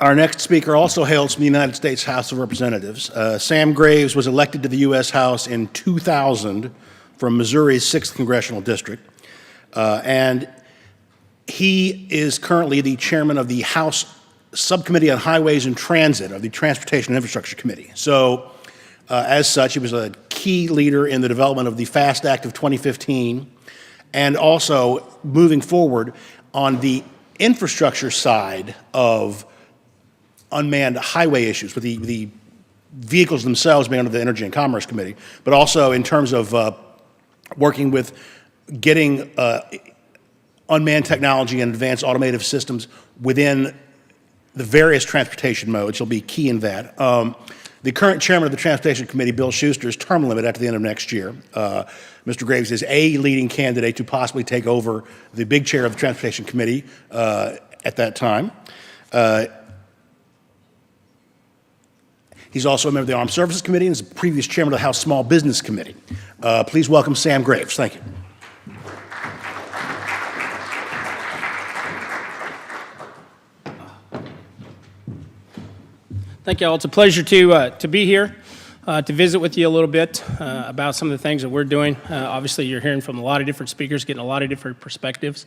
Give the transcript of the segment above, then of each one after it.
Our next speaker also hails from the United States House of Representatives. Sam Graves was elected to the U.S. House in 2000 from Missouri's 6th Congressional District, and he is currently the chairman of the House Subcommittee on Highways and Transit of the Transportation and Infrastructure Committee. So, as such, he was a key leader in the development of the FAST Act of 2015, and also moving forward on the infrastructure side of unmanned highway issues, with the vehicles themselves being under the Energy and Commerce Committee, but also in terms of working with getting unmanned technology and advanced automated systems within the various transportation modes. He'll be key in that. The current chairman of the Transportation Committee, Bill Schuster, is term limit at the end of next year. Mr. Graves is a leading candidate to possibly take over the big chair of the Transportation Committee at that time. He's also a member of the Armed Services Committee and is the previous chairman of the House Small Business Committee. Please welcome Sam Graves. Thank you. Thank you all. It's a pleasure to be here, to visit with you a little bit about some of the things that we're doing. Obviously, you're hearing from a lot of different speakers, getting a lot of different perspectives.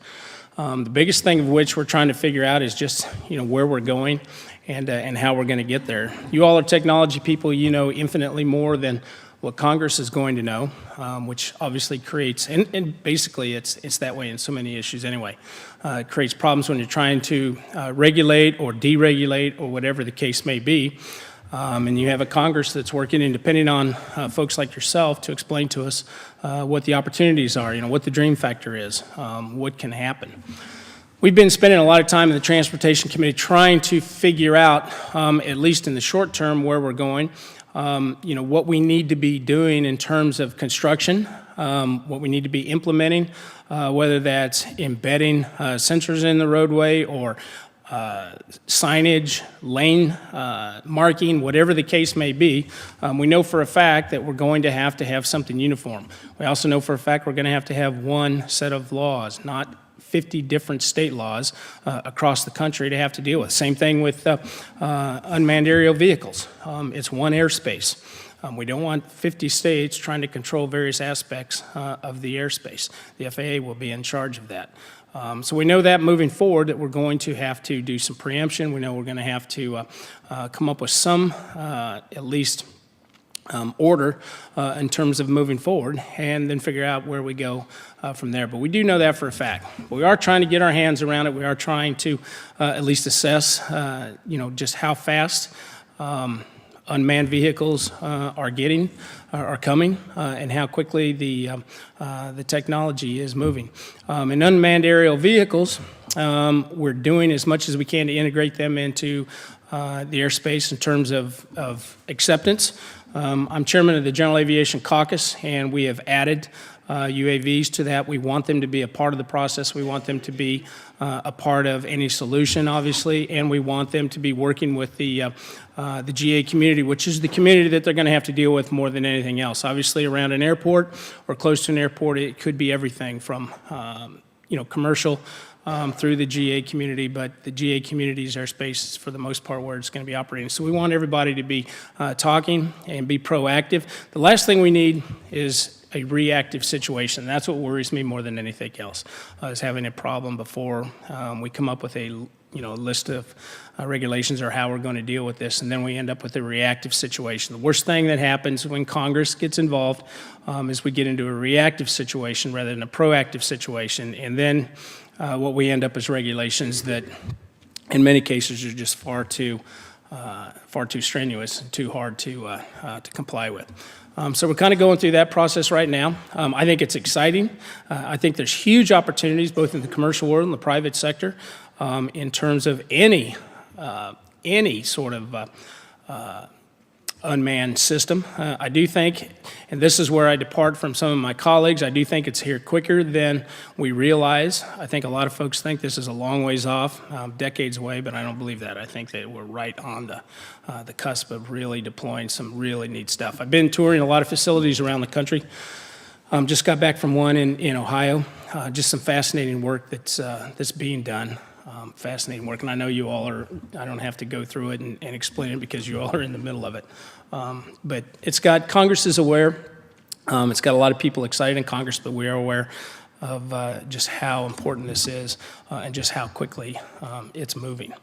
The biggest thing of which we're trying to figure out is just where we're going and how we're going to get there. You all are technology people. You know infinitely more than what Congress is going to know, which obviously creates, and basically it's that way in so many issues anyway. It creates problems when you're trying to regulate or deregulate or whatever the case may be. And you have a Congress that's working and depending on folks like yourself to explain to us what the opportunities are, what the dream factor is, what can happen. We've been spending a lot of time in the Transportation Committee trying to figure out, at least in the short term, where we're going. What we need to be doing in terms of construction, what we need to be implementing, whether that's embedding sensors in the roadway or signage, lane marking, whatever the case may be. We know for a fact that we're going to have something uniform. We also know for a fact we're going to have one set of laws, not 50 different state laws across the country to have to deal with. Same thing with unmanned aerial vehicles. It's one airspace. We don't want 50 states trying to control various aspects of the airspace. The FAA will be in charge of that. So we know that moving forward that we're going to have to do some preemption. We know we're going to have to come up with some, at least, order in terms of moving forward and then figure out where we go from there. But we do know that for a fact. We are trying to get our hands around it. We are trying to at least assess, just how fast unmanned vehicles are coming, and how quickly the technology is moving. In unmanned aerial vehicles, we're doing as much as we can to integrate them into the airspace in terms of acceptance. I'm chairman of the General Aviation Caucus, and we have added UAVs to that. We want them to be a part of the process. We want them to be a part of any solution, obviously, and we want them to be working with the GA community, which is the community that they're going to have to deal with more than anything else. Obviously, around an airport or close to an airport, it could be everything from commercial through the GA community, but the GA community's airspace is for the most part where it's going to be operating. So we want everybody to be talking and be proactive. The last thing we need is a reactive situation. That's what worries me more than anything else, is having a problem before we come up with a list of regulations or how we're going to deal with this, and then we end up with a reactive situation. The worst thing that happens when Congress gets involved is we get into a reactive situation rather than a proactive situation, and then what we end up is regulations that in many cases are just far too strenuous and too hard to comply with. So we're kind of going through that process right now. I think it's exciting. I think there's huge opportunities both in the commercial world and the private sector in terms of any sort of unmanned system. I do think, and this is where I depart from some of my colleagues, I do think it's here quicker than we realize. I think a lot of folks think this is a long ways off, decades away, but I don't believe that. I think that we're right on the cusp of really deploying some really neat stuff. I've been touring a lot of facilities around the country. Just got back from one in Ohio. Just some fascinating work that's being done. fascinating work, and I know you all are, I don't have to go through it and explain it because you all are in the middle of it. But Congress is aware, it's got a lot of people excited in Congress, but we are aware of just how important this is and just how quickly it's moving.